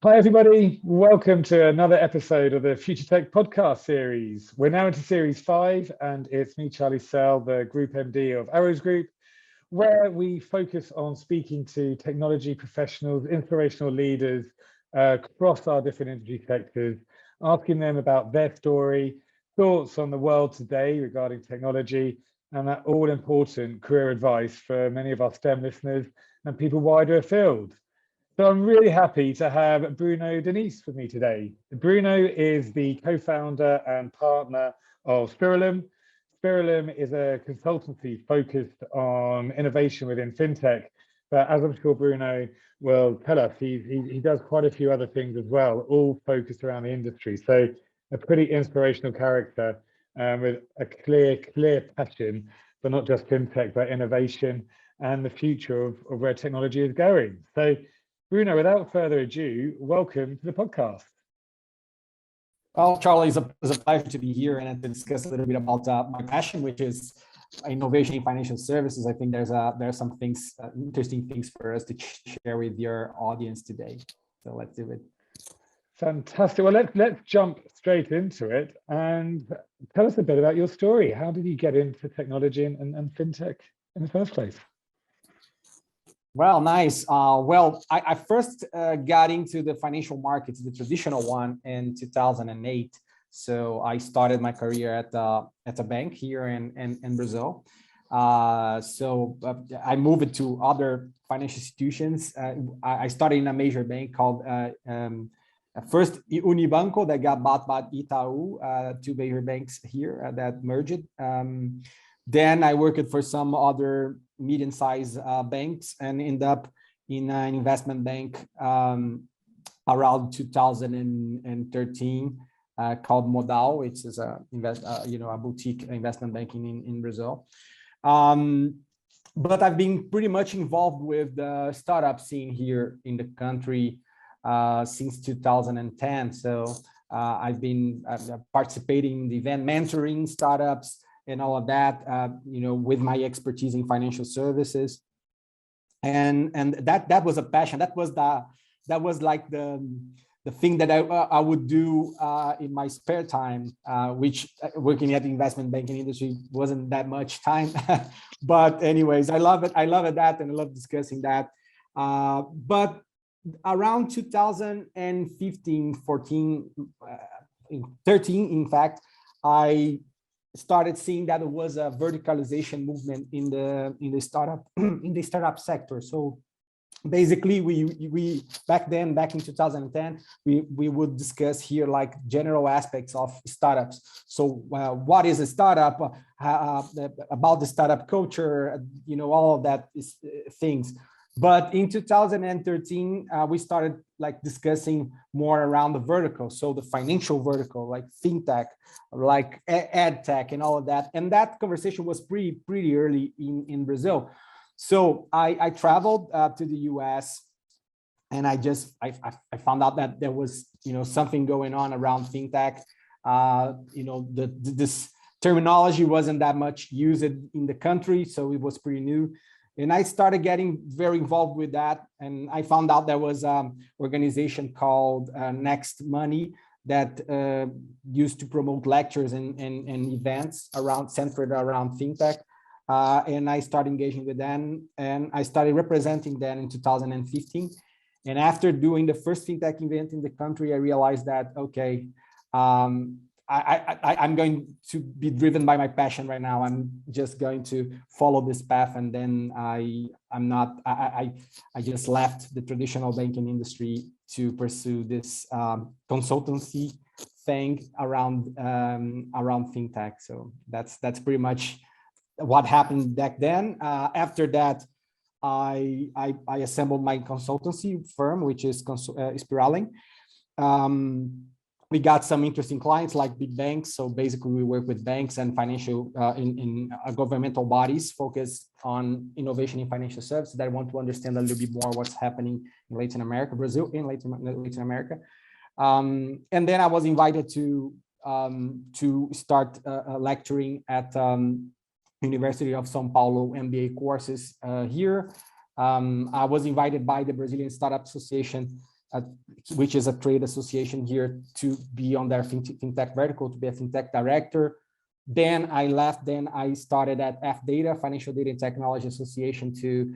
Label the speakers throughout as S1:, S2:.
S1: Hi, everybody. Welcome to another episode of the Future Tech podcast series. We're now into series 5, and it's me, Charlie Sell, the Group MD of Arrows Group, where we focus on speaking to technology professionals, inspirational leaders across our different industry sectors, asking them about their story, thoughts on the world today regarding technology, and that all important career advice for many of our STEM listeners and people wider afield. So I'm really happy to have Bruno Diniz with me today. Bruno is the co-founder and partner of Spiralem. Spiralem is a consultancy focused on innovation within FinTech, but as I'm sure Bruno will tell us, he does quite a few other things as well, all focused around the industry. So a pretty inspirational character with a clear passion for not just FinTech, but innovation and the future of where technology is going. So Bruno, without further ado, welcome to the podcast.
S2: Well, Charlie, it's a pleasure to be here and to discuss a little bit about my passion, which is innovation in financial services. I think there's some things, interesting things for us to share with your audience today. So let's do it.
S1: Fantastic. Well, let's jump straight into it and tell us a bit about your story. How did you get into technology and FinTech in the first place?
S2: Well, nice. I first got into the financial markets, the traditional one, in 2008. So I started my career at a bank here in Brazil. I moved to other financial institutions. I started in a major bank called first Unibanco, that got bought by Itaú, two major banks here that merged. Then I worked for some other medium-sized banks and end up in an investment bank around 2013 called Modal, which is a boutique investment banking in Brazil. But I've been pretty much involved with the startup scene here in the country since 2010. So I've been participating in the event, mentoring startups, and all of that, with my expertise in financial services, and that was a passion. That was like the thing that I would do in my spare time, which working at the investment banking industry wasn't that much time. But anyways, I love it. I love that, and I love discussing that. But around 2015, 14, 13, in fact, I started seeing that there was a verticalization movement in the startup sector. So basically, we back in 2010, we would discuss here like general aspects of startups. So what is a startup? About the startup culture, all of that is things. But in 2013, we started like discussing more around the vertical. So the financial vertical, like FinTech, like ed tech and all of that. And that conversation was pretty early in Brazil. So I traveled to the US, and I found out that there was, something going on around FinTech. This terminology wasn't that much used in the country. So it was pretty new. And I started getting very involved with that. And I found out there was an organization called Next Money that used to promote lectures and events centered around FinTech. And I started engaging with them, and I started representing them in 2015. And after doing the first FinTech event in the country, I realized that, okay, I'm going to be driven by my passion right now. I'm just going to follow this path, and then I just left the traditional banking industry to pursue this consultancy thing around FinTech. So that's pretty much what happened back then. After that, I assembled my consultancy firm, which is Spiralem. We got some interesting clients like big banks. So basically we work with banks and financial in governmental bodies focused on innovation in financial services that want to understand a little bit more what's happening in Latin America, Brazil, in Latin America. And then I was invited to start lecturing at University of São Paulo MBA courses here. I was invited by the Brazilian Startup Association which is a trade association here, to be on their FinTech vertical, to be a FinTech director. Then I left, then I started at FData, Financial Data and Technology Association, to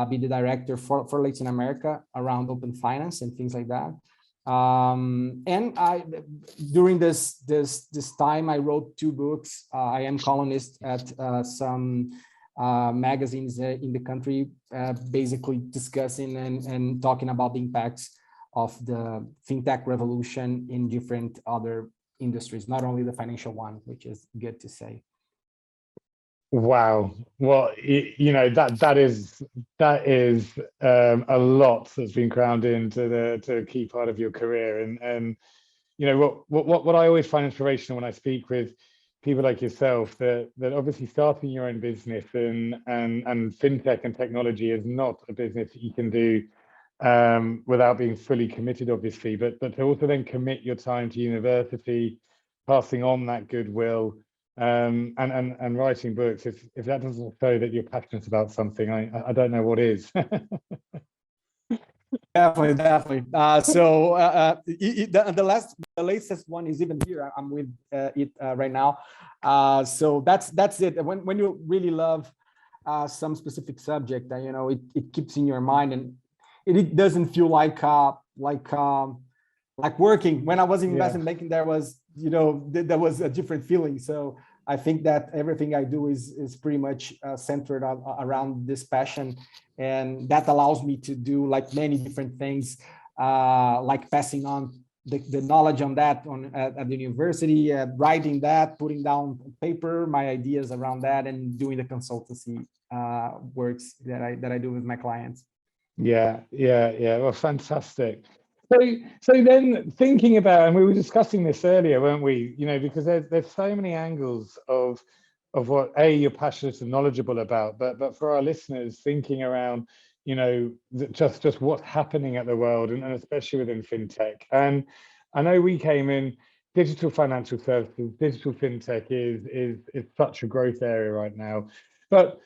S2: be the director for Latin America around open finance and things like that. And during this time, I wrote 2 books. I am columnist at some magazines in the country, basically discussing and talking about the impacts of the FinTech revolution in different other industries, not only the financial one, which is good to say.
S1: Wow. Well, you know, that is a lot that's been crammed into a key part of your career. And you know, what I always find inspirational when I speak with people like yourself, that obviously starting your own business and FinTech and technology is not a business that you can do without being fully committed, obviously, but to also then commit your time to university, passing on that goodwill, and writing books. If that doesn't show that you're passionate about something, I don't know what is.
S2: Definitely. The latest one is even here. I'm with it right now. So that's it. When you really love some specific subject, you know, it keeps in your mind, and it doesn't feel like working. When I was in investment banking, there was, you know, there was a different feeling. So I think that everything I do is pretty much centered around this passion, and that allows me to do like many different things, like passing on the knowledge on that at the university, writing that, putting down paper my ideas around that, and doing the consultancy works that I do with my clients.
S1: Yeah. Well, fantastic. So then thinking about, and we were discussing this earlier, weren't we? You know, because there's so many angles of what you're passionate and knowledgeable about, but for our listeners, thinking around, you know, just what's happening at the world, and especially within FinTech. And I know we came in digital financial services, digital FinTech is such a growth area right now. But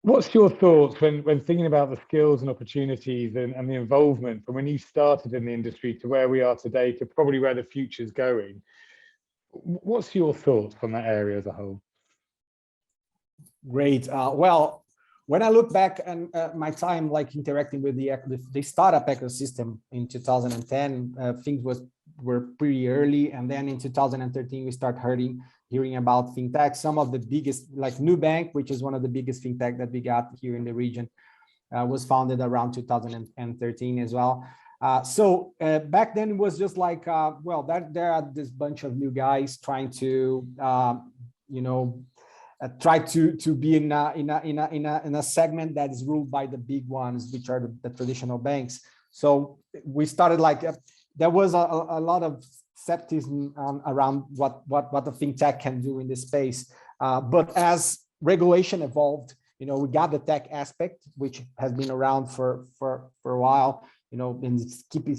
S1: what's your thoughts when thinking about the skills and opportunities and the involvement from when you started in the industry to where we are today, to probably where the future's going? What's your thoughts on that area as a whole?
S2: Great. Well, when I look back and my time like interacting with the startup ecosystem in 2010, things were pretty early, and then in 2013 we start hearing about FinTech. Some of the biggest, like Nubank, which is one of the biggest FinTech that we got here in the region, was founded around 2013 as well. So back then it was just like, well, there are this bunch of new guys trying to, you know, try to be in a segment that is ruled by the big ones, which are the traditional banks. So we started like, there was a lot of skepticism around what the FinTech can do in this space. But as regulation evolved, you know, we got the tech aspect, which has been around for a while, you know, and it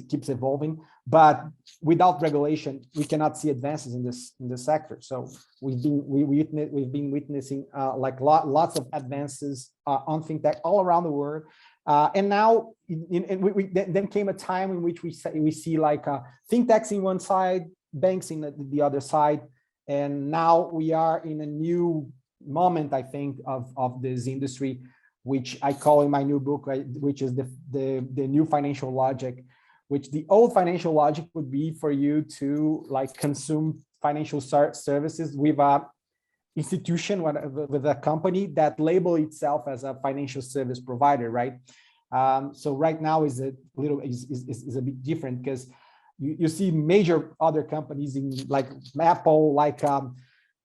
S2: keeps evolving. But without regulation, we cannot see advances in this sector. So we've been witnessing like lots of advances on FinTech all around the world. And now, then came a time in which we see like FinTechs in one side, banks in the other side, and now we are in a new moment, I think, of this industry, which I call in my new book, which is the new financial logic. Which the old financial logic would be for you to like consume financial services with a institution, with a company that label itself as a financial service provider, right? So right now is a bit different, because you see major other companies in like Apple, like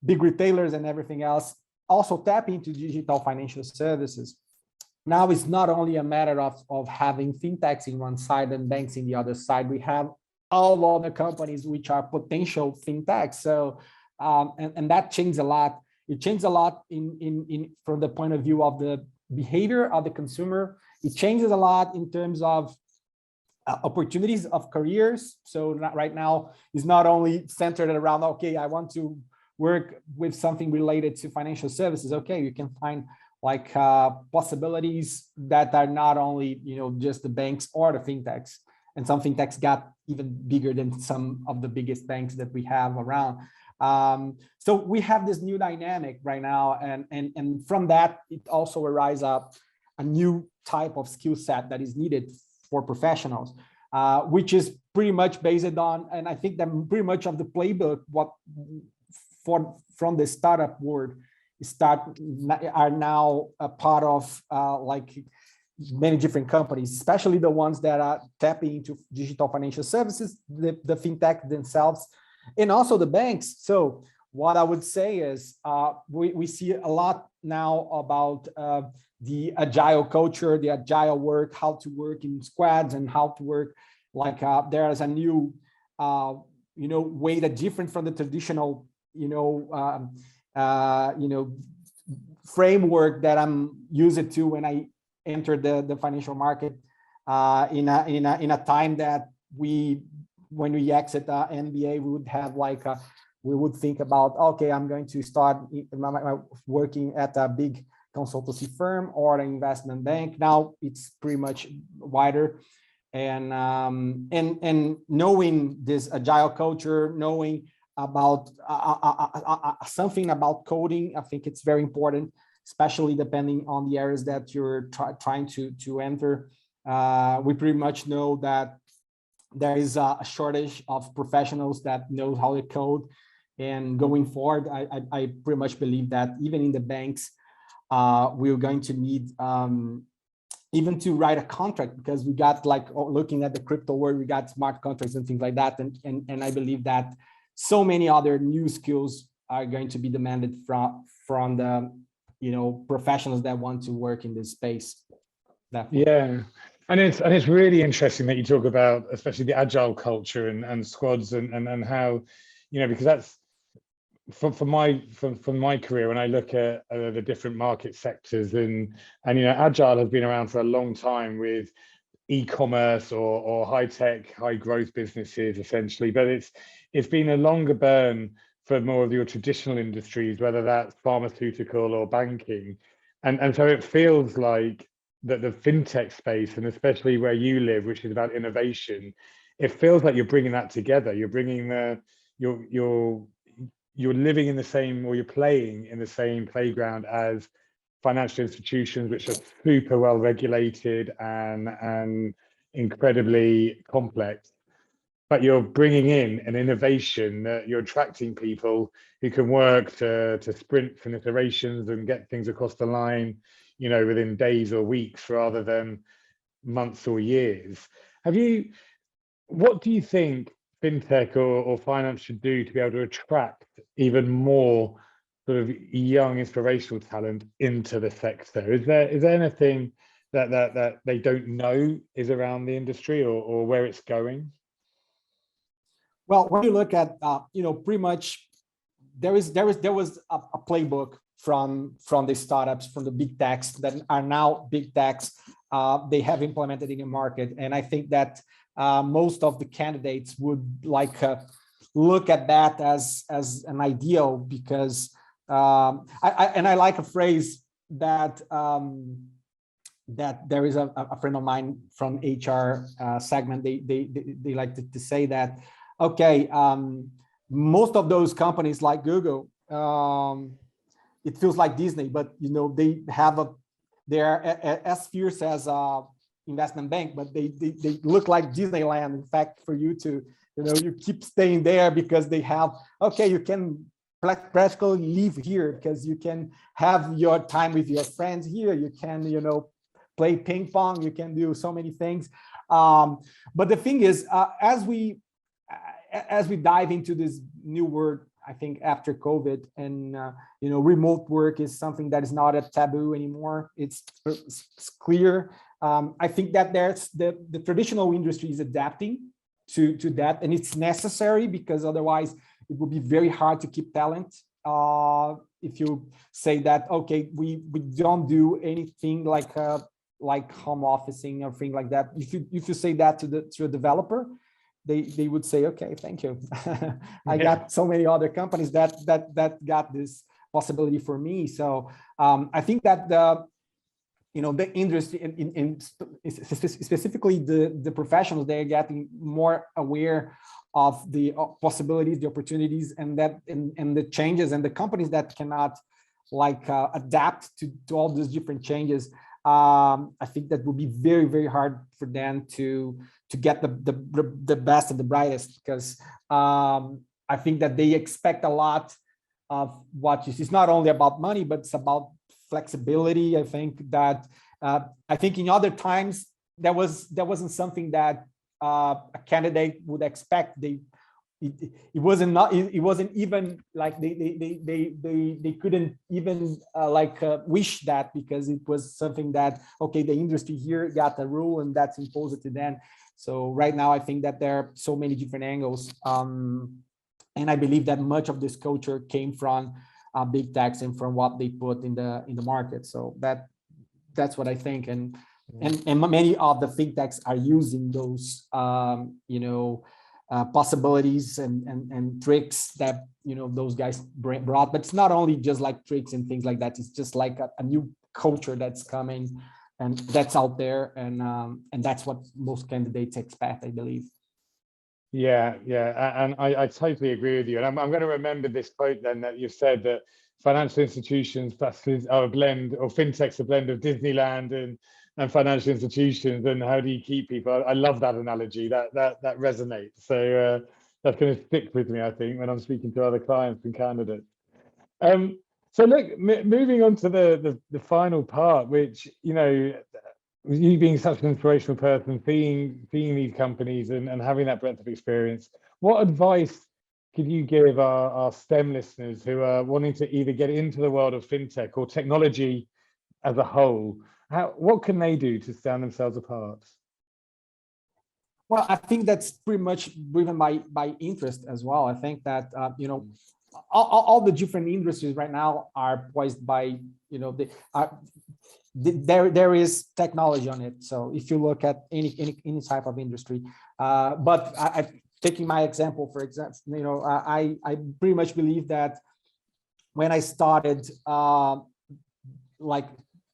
S2: big retailers and everything else, also tap into digital financial services. Now it's not only a matter of having FinTechs in one side and banks in the other side. We have all other companies which are potential FinTechs. So and that changed a lot. It changed a lot in from the point of view of the behavior of the consumer. It changes a lot in terms of opportunities of careers. So right now is not only centered around, okay, I want to work with something related to financial services. Okay, you can find like possibilities that are not only, you know, just the banks or the FinTechs. and some fintechs got even bigger than some of the biggest banks that we have around. So we have this new dynamic right now, and from that, it also arises up a new type of skill set that is needed for professionals, which is pretty much based on, and I think that pretty much of the playbook, from the startup world, are now a part of like many different companies, especially the ones that are tapping into digital financial services, the fintech themselves, and also the banks. So what I would say is we see a lot now about the agile culture, the agile work, how to work in squads and how to work like there is a new way that different from the traditional framework that I'm used to when I entered the financial market in a time that when we exit MBA, we would have we would think about, okay, I'm going to start working at a big consultancy firm or an investment bank. Now it's pretty much wider, and knowing this agile culture, knowing about something about coding, I think it's very important, especially depending on the areas that you're trying to enter. We pretty much know that there is a shortage of professionals that know how to code, and going forward, I pretty much believe that even in the banks, we're going to need even to write a contract, because we got looking at the crypto world, we got smart contracts and things like that, and I believe that so many other new skills are going to be demanded from the professionals that want to work in this space. Definitely.
S1: Yeah, and it's really interesting that you talk about especially the agile culture and squads and how, because that's from my career, when I look at the different market sectors, and agile has been around for a long time with e-commerce or high tech, high growth businesses essentially, but it's been a longer burn for more of your traditional industries, whether that's pharmaceutical or banking, and so it feels like that the fintech space, and especially where you live, which is about innovation, it feels like you're bringing that together. You're bringing you're living in the same, or you're playing in the same playground as financial institutions, which are super well regulated and incredibly complex. But you're bringing in an innovation that you're attracting people who can work to sprint from iterations and get things across the line, within days or weeks rather than months or years. What do you think fintech or finance should do to be able to attract even more sort of young inspirational talent into the sector? Is there anything that they don't know is around the industry or where it's going?
S2: Well, when you look at pretty much there was a playbook from the startups, from the big techs that are now big techs. They have implemented in the market, and I think that most of the candidates would look at that as an ideal, because I like a phrase that that there is a friend of mine from HR segment. They like to say that, okay, most of those companies like Google, it feels like Disney, but they're as fierce as investment bank, but they look like Disneyland. In fact, for you to you keep staying there because they have, okay, you can practically live here because you can have your time with your friends here. You can play ping pong. You can do so many things. But the thing is, as we dive into this new world, I think after COVID, and remote work is something that is not a taboo anymore. It's clear. I think that there's the traditional industry is adapting to that, and it's necessary, because otherwise it would be very hard to keep talent. If you say that, okay, we don't do anything like home officing or thing like that. If you say that to a developer, they would say, okay, thank you. I got so many other companies that got this possibility for me. So I think that the industry specifically the professionals, they're getting more aware of the possibilities, the opportunities, and the changes, and the companies that cannot adapt to all these different changes. I think that would be very, very hard for them to get the best and the brightest, because I think that they expect a lot of what you see. It's not only about money, but it's about flexibility. I think that in other times that wasn't something that a candidate would expect. It wasn't even like they couldn't even wish that, because it was something that, okay, the industry here got a rule and that's imposed to them. So right now I think that there are so many different angles, and I believe that much of this culture came from big techs and from what they put in the market. So that's what I think, and many of the fintechs are using those possibilities and tricks that those guys brought. But it's not only just like tricks and things like that. It's just like a new culture that's coming and that's out there, and that's what most candidates expect, I believe.
S1: Yeah, and I totally agree with you. And I'm going to remember this quote then that you've said, that financial institutions are a blend, or fintech's a blend of Disneyland and financial institutions. And how do you keep people? I love that analogy. That resonates. So that's going to stick with me, I think, when I'm speaking to other clients and candidates. So look, moving on to the final part, which, you being such an inspirational person, seeing these companies and having that breadth of experience, what advice could you give our STEM listeners who are wanting to either get into the world of fintech or technology as a whole? What can they do to stand themselves apart?
S2: Well, I think that's pretty much driven by interest as well. I think that all the different industries right now are poised by there is technology on it. So if you look at any type of industry, but taking my example, for example, I pretty much believe that when I started,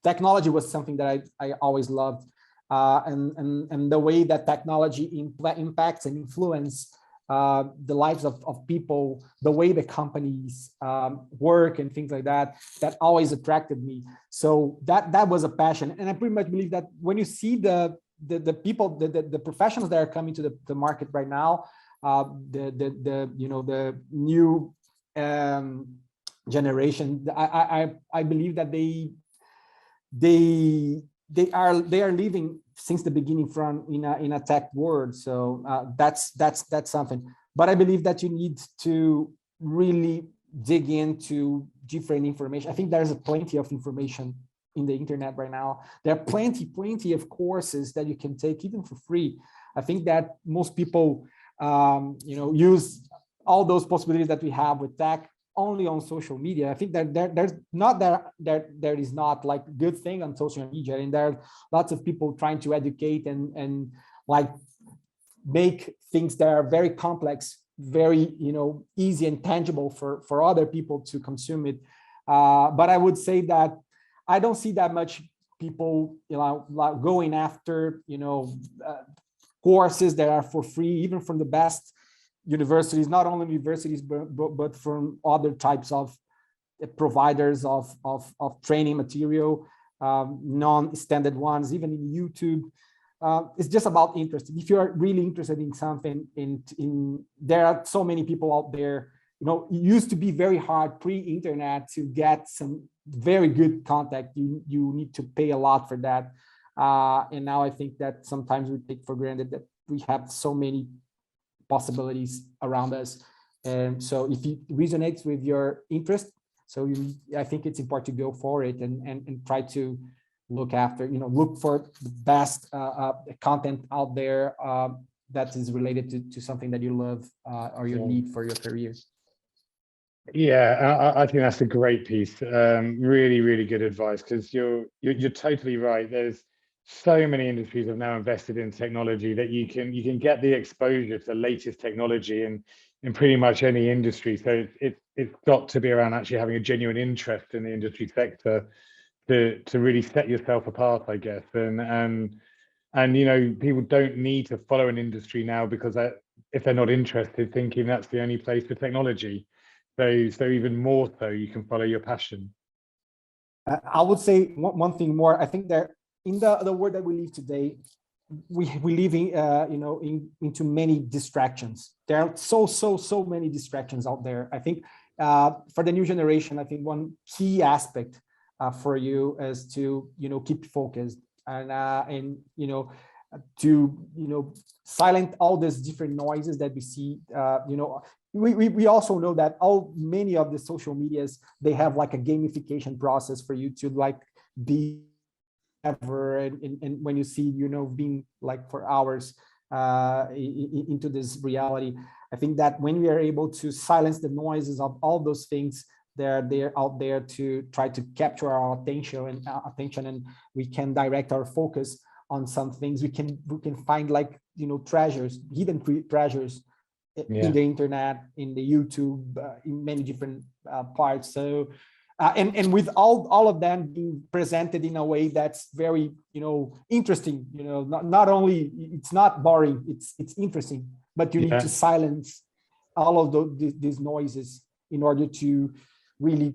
S2: technology was something that I always loved, and the way that technology impacts and influence the lives of people, the way the companies work and things like that always attracted me. So that was a passion, and I pretty much believe that when you see the people, the professionals that are coming to the market right now, the new generation, I believe that they are living since the beginning in a tech world. So that's something. But I believe that you need to really dig into different information. I think there's plenty of information in the internet right now. There are plenty of courses that you can take even for free. I think that most people use all those possibilities that we have with tech only on social media. I think that there is not like good thing on social media, and there are lots of people trying to educate and like make things that are very complex, very easy and tangible for other people to consume it. But I would say that I don't see that much people like going after courses that are for free, even from the best universities, not only universities, but from other types of providers of training material, non-standard ones, even in YouTube. It's just about interest. If you're really interested in something, there are so many people out there. It used to be very hard pre-internet to get some very good contact. You need to pay a lot for that. And now I think that sometimes we take for granted that we have so many possibilities around us. And so if it resonates with your interest, I think it's important to go for it and try to look for the best content out there that is related to something that you love or you need for your career.
S1: Yeah, I think that's a great piece. Really, really good advice, because you're totally right. There's so many industries have now invested in technology that you can get the exposure to the latest technology in pretty much any industry. So it's got to be around actually having a genuine interest in the industry sector to really set yourself apart, I guess. And you know, people don't need to follow an industry now because if they're not interested, thinking that's the only place for technology. So even more so, you can follow your passion.
S2: I would say one thing more. I think that in the world that we live today, we live in into many distractions. There are so many distractions out there. I think for the new generation, I think one key aspect for you is to keep focused and to silent all these different noises that we see. We also know that many of the social medias, they have like a gamification process for you to like be ever, and when you see being like for hours into this reality. I think that when we are able to silence the noises of all those things, they're out there to try to capture our attention, and we can direct our focus on some things. We can find like treasures, hidden treasures in the internet, in the YouTube, in many different parts. So and with all of them being presented in a way that's very interesting, not only it's not boring, it's interesting, but you need to silence all of these noises in order to really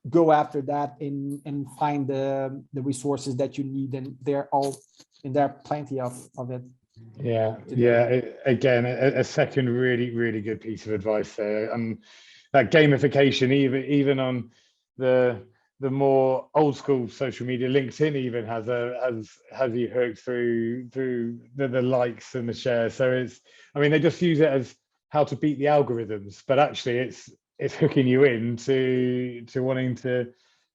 S2: go after that and find the resources that you need, and there are plenty of it.
S1: Again, a second really good piece of advice there. That gamification, even on the more old school social media, LinkedIn even has you hooked through the likes and the shares. So they just use it as how to beat the algorithms, but actually it's hooking you into wanting to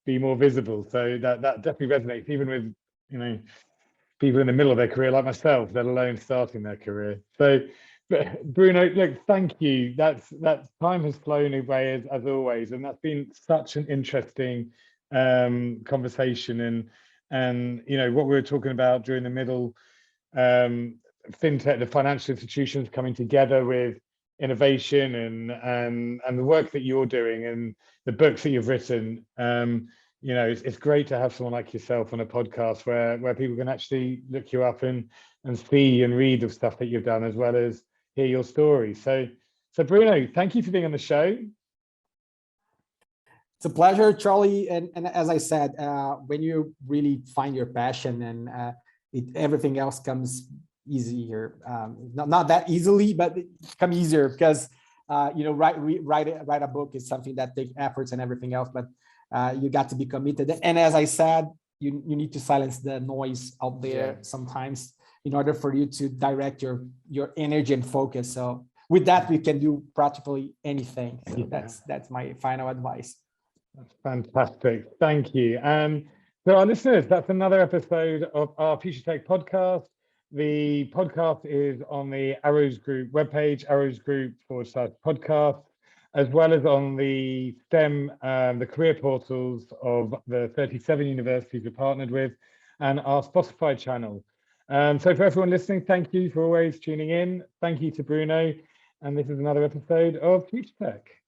S1: be more visible. So that definitely resonates, even with people in the middle of their career like myself, let alone starting their career. So, Bruno, look, thank you. That time has flown away as always, and that's been such an interesting conversation. And what we were talking about during the middle, FinTech, the financial institutions coming together with innovation and the work that you're doing and the books that you've written. It's great to have someone like yourself on a podcast where people can actually look you up and see and read the stuff that you've done, as well as hear your story. So Bruno, thank you for being on the show.
S2: It's a pleasure, Charlie. And as I said, when you really find your passion, and everything else comes easier. Not that easily, but it comes easier because write a book is something that takes efforts and everything else, but you got to be committed. And as I said, you need to silence the noise out there sometimes in order for you to direct your energy and focus. So with that, we can do practically anything. So that's my final advice.
S1: That's fantastic. Thank you. So our listeners, that's another episode of our Future Tech podcast. The podcast is on the Arrows Group webpage, arrowsgroup.com/podcast, as well as on the STEM, the career portals of the 37 universities we're partnered with, and our Spotify channel. So for everyone listening, thank you for always tuning in. Thank you to Bruno. And this is another episode of Future Tech.